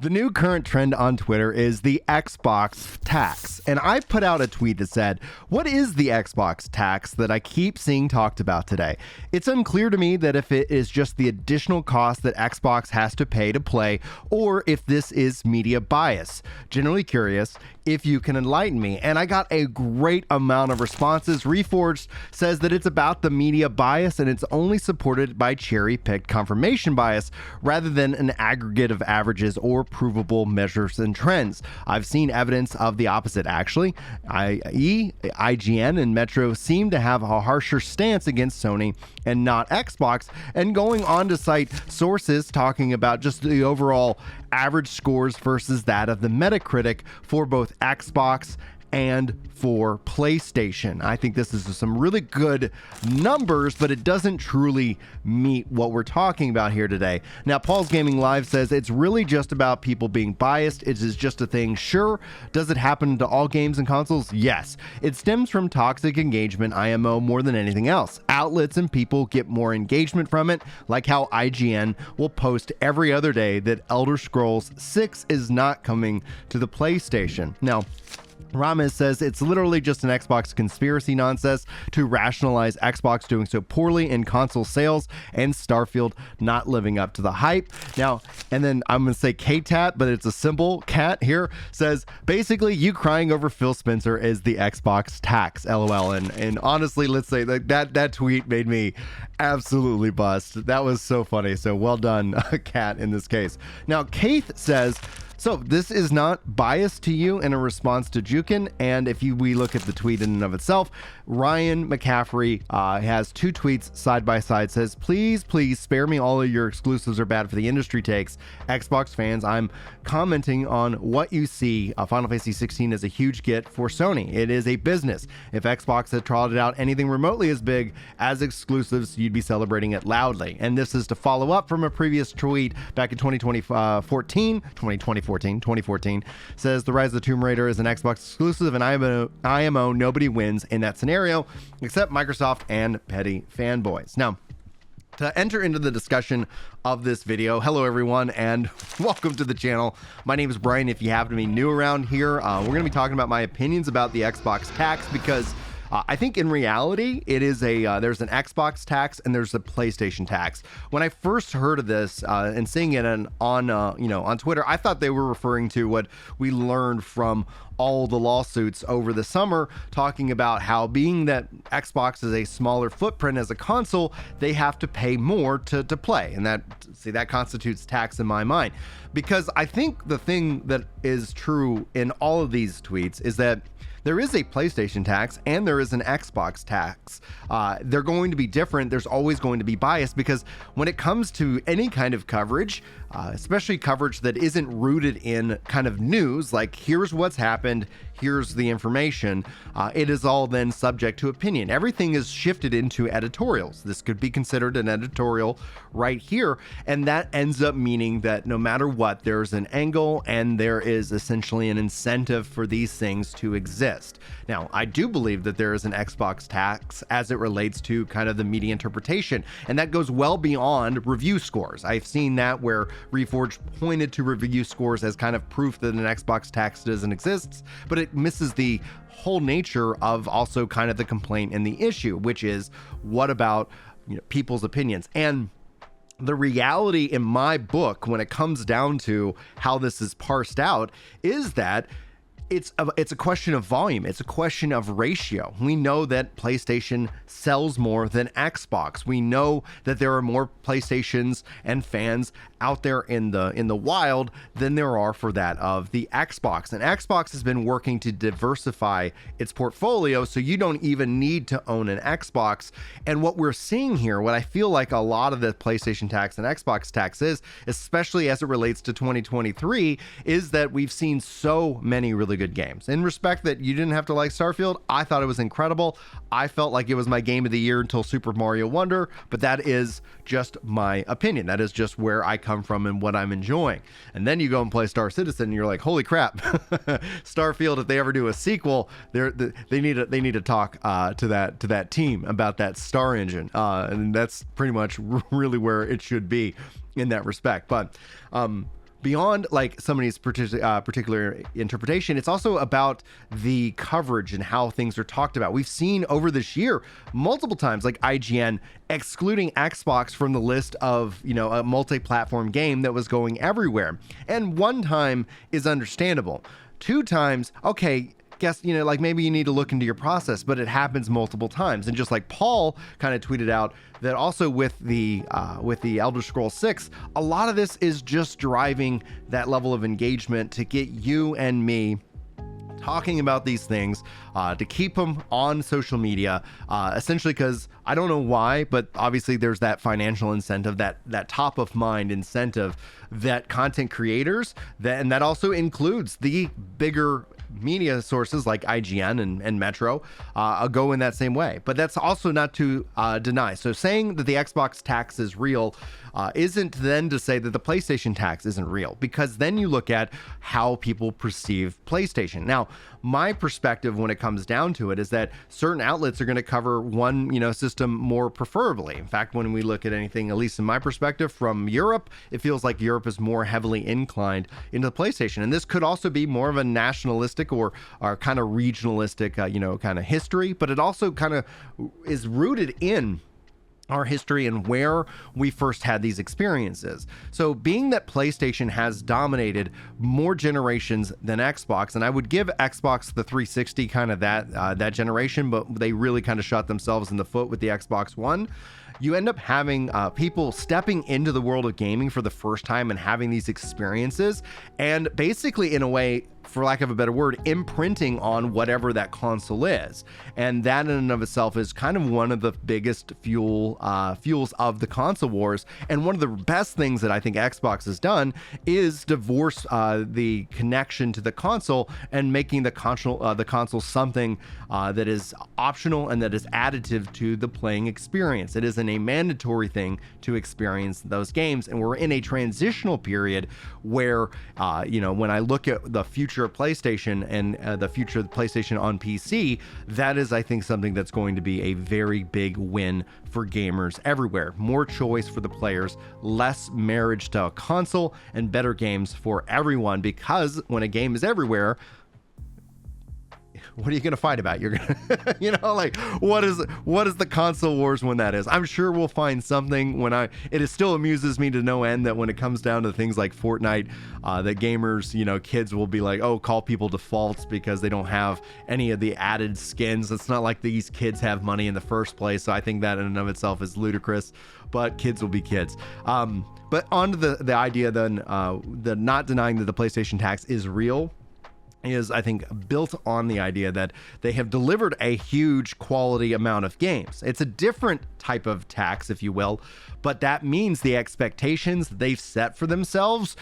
The new current trend on Twitter is the Xbox tax. And I put out a tweet that said, what is the Xbox tax that I keep seeing talked about today? It's unclear to me that if it is just the additional cost that Xbox has to pay to play, or if this is media bias. Generally curious if you can enlighten me. And I got a great amount of responses. Reforged says that it's about the media bias and it's only supported by cherry-picked confirmation bias rather than an aggregate of averages or provable measures and trends. I've seen evidence of the opposite actually. IGN and Metro seem to have a harsher stance against Sony and not Xbox, and going on to cite sources talking about just the overall average scores versus that of the Metacritic for both Xbox and for PlayStation. I think this is some really good numbers, but it doesn't truly meet what we're talking about here today. Now, Paul's Gaming Live says it's really just about people being biased. It is just a thing. Sure. Does it happen to all games and consoles? Yes. It stems from toxic engagement, IMO, more than anything else. Outlets and people get more engagement from it, like how IGN will post every other day that Elder Scrolls 6 is not coming to the PlayStation. Now, Rames says it's literally just an Xbox conspiracy nonsense to rationalize Xbox doing so poorly in console sales and Starfield not living up to the hype. Now, and then I'm going to say K-Tat, but it's a symbol cat here, says basically you crying over Phil Spencer is the Xbox tax, LOL. And honestly, let's say that tweet made me absolutely bust. That was so funny. So well done, Cat, in this case. Now, Keith says, so this is not biased to you in a response to Jukin, and if we look at the tweet in and of itself, Ryan McCaffrey has two tweets side by side, says, please spare me all of your exclusives are bad for the industry takes. Xbox fans, I'm commenting on what you see. Final Fantasy 16 is a huge get for Sony. It is a business. If Xbox had trotted out anything remotely as big as exclusives, you'd be celebrating it loudly. And this is to follow up from a previous tweet back in 2014, says the Rise of the Tomb Raider is an Xbox exclusive and IMO, nobody wins in that scenario except Microsoft and petty fanboys. Now, to enter into the discussion of this video, hello everyone and welcome to the channel. My name is Brian. If you happen to be new around here, we're going to be talking about my opinions about the Xbox tax because I think in reality, it is there's an Xbox tax and there's a PlayStation tax. When I first heard of this and seeing it on Twitter, I thought they were referring to what we learned from all the lawsuits over the summer, talking about how being that Xbox is a smaller footprint as a console, they have to pay more to play. And that constitutes tax in my mind. Because I think the thing that is true in all of these tweets is that there is a PlayStation tax and there is an Xbox tax. They're going to be different. There's always going to be bias because when it comes to any kind of coverage, especially coverage that isn't rooted in kind of news, like here's what's happened, here's the information, it is all then subject to opinion. Everything is shifted into editorials. This could be considered an editorial right here. And that ends up meaning that no matter what, there's an angle and there is essentially an incentive for these things to exist. Now, I do believe that there is an Xbox tax as it relates to kind of the media interpretation, and that goes well beyond review scores. I've seen that where Reforged pointed to review scores as kind of proof that an Xbox tax doesn't exist, but it misses the whole nature of also kind of the complaint and the issue, which is what about people's opinions. And the reality in my book, when it comes down to how this is parsed out, is that it's a question of volume. It's a question of ratio. We know that PlayStation sells more than Xbox. We know that there are more PlayStations and fans out there in the wild than there are for that of the Xbox. And Xbox has been working to diversify its portfolio, so you don't even need to own an Xbox. And what we're seeing here, what I feel like a lot of the PlayStation tax and Xbox tax is, especially as it relates to 2023, is that we've seen so many really good games. In respect that you didn't have to like Starfield, I thought it was incredible. I felt like it was my game of the year until Super Mario Wonder, but that is just my opinion. That is just where I come from and what I'm enjoying. And then you go and play Star Citizen and you're like, holy crap, Starfield, if they ever do a sequel, they need to talk to that team about that Star engine. And that's pretty much really where it should be in that respect. But beyond like somebody's particular interpretation, it's also about the coverage and how things are talked about. We've seen over this year multiple times, like IGN excluding Xbox from the list of, a multi-platform game that was going everywhere. And one time is understandable. Two times, okay, guess, like maybe you need to look into your process, but it happens multiple times. And just like Paul kind of tweeted out that also with the Elder Scrolls 6, a lot of this is just driving that level of engagement to get you and me talking about these things, to keep them on social media, essentially because I don't know why, but obviously there's that financial incentive, that top of mind incentive that content creators, and that also includes the bigger media sources like IGN and Metro, go in that same way. But that's also not to deny. So saying that the Xbox tax is real isn't then to say that the PlayStation tax isn't real, because then you look at how people perceive PlayStation. Now, my perspective when it comes down to it is that certain outlets are going to cover one, system more preferably. In fact, when we look at anything, at least in my perspective, from Europe, it feels like Europe is more heavily inclined into the PlayStation. And this could also be more of a nationalistic or kind of regionalistic, kind of history, but it also kind of is rooted in our history and where we first had these experiences. So being that PlayStation has dominated more generations than Xbox, and I would give Xbox the 360 kind of that generation, but they really kind of shot themselves in the foot with the Xbox One. You end up having people stepping into the world of gaming for the first time and having these experiences, and basically, in a way, for lack of a better word, imprinting on whatever that console is. And that in and of itself is kind of one of the biggest fuels of the console wars. And one of the best things that I think Xbox has done is divorce the connection to the console and making the console something that is optional and that is additive to the playing experience. It isn't a mandatory thing to experience those games. And we're in a transitional period where, when I look at the future of PlayStation and the future of the PlayStation on PC, that is, I think, something that's going to be a very big win for gamers everywhere. More choice for the players, less marriage to a console, and better games for everyone, because when a game is everywhere, what are you going to fight about? You're going to, what is the console wars when that is? I'm sure we'll find something it still amuses me to no end that when it comes down to things like Fortnite, that gamers, kids will be like, oh, call people defaults because they don't have any of the added skins. It's not like these kids have money in the first place. So I think that in and of itself is ludicrous, but kids will be kids. But on to the idea then, the not denying that the PlayStation tax is real is, I think, built on the idea that they have delivered a huge quality amount of games. It's a different type of tax, if you will, but that means the expectations they've set for themselves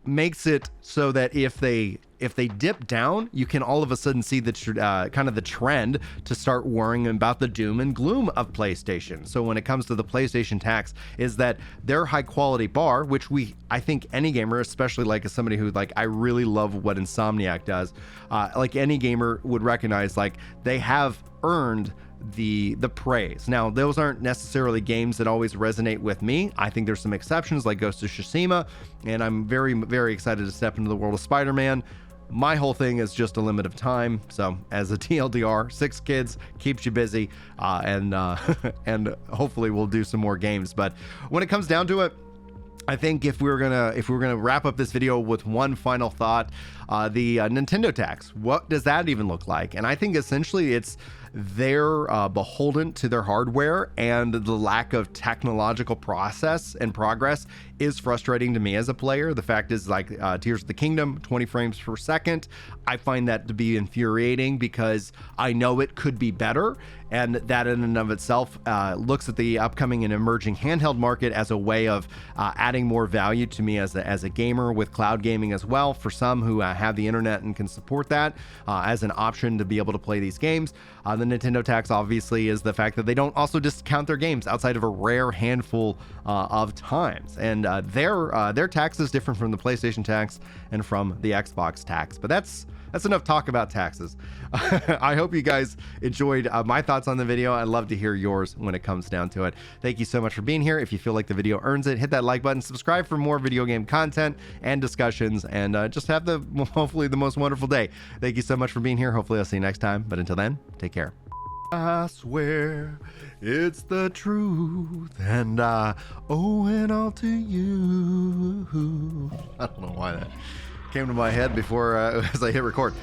makes it so that if they dip down, you can all of a sudden see the kind of the trend to start worrying about the doom and gloom of PlayStation. So when it comes to the PlayStation tax, is that their high quality bar, which I think any gamer, especially like as somebody who I really love what Insomniac does, like any gamer would recognize, they have earned the praise. Now, those aren't necessarily games that always resonate with me. I think there's some exceptions like Ghost of Tsushima, and I'm very, very excited to step into the world of Spider-Man. My whole thing is just a limit of time. So as a TLDR, 6 kids keeps you busy, and hopefully we'll do some more games. But when it comes down to it, I think if we're gonna wrap up this video with one final thought, the Nintendo tax, what does that even look like? And I think essentially they're beholden to their hardware, and the lack of technological process and progress is frustrating to me as a player. The fact is, Tears of the Kingdom, 20 frames per second, I find that to be infuriating because I know it could be better, and that in and of itself looks at the upcoming and emerging handheld market as a way of adding more value to me as a gamer, with cloud gaming as well, for some who have the internet and can support that as an option to be able to play these games. The Nintendo tax obviously is the fact that they don't also discount their games outside of a rare handful of times, and their tax is different from the PlayStation tax and from the Xbox tax. But that's that's enough talk about taxes. I hope you guys enjoyed my thoughts on the video. I'd love to hear yours when it comes down to it. Thank you so much for being here. If you feel like the video earns it, hit that like button, subscribe for more video game content and discussions, and just have hopefully the most wonderful day. Thank you so much for being here. Hopefully I'll see you next time. But until then, take care. I swear it's the truth, and I owe it all to you. I don't know why that came to my head before as I hit record.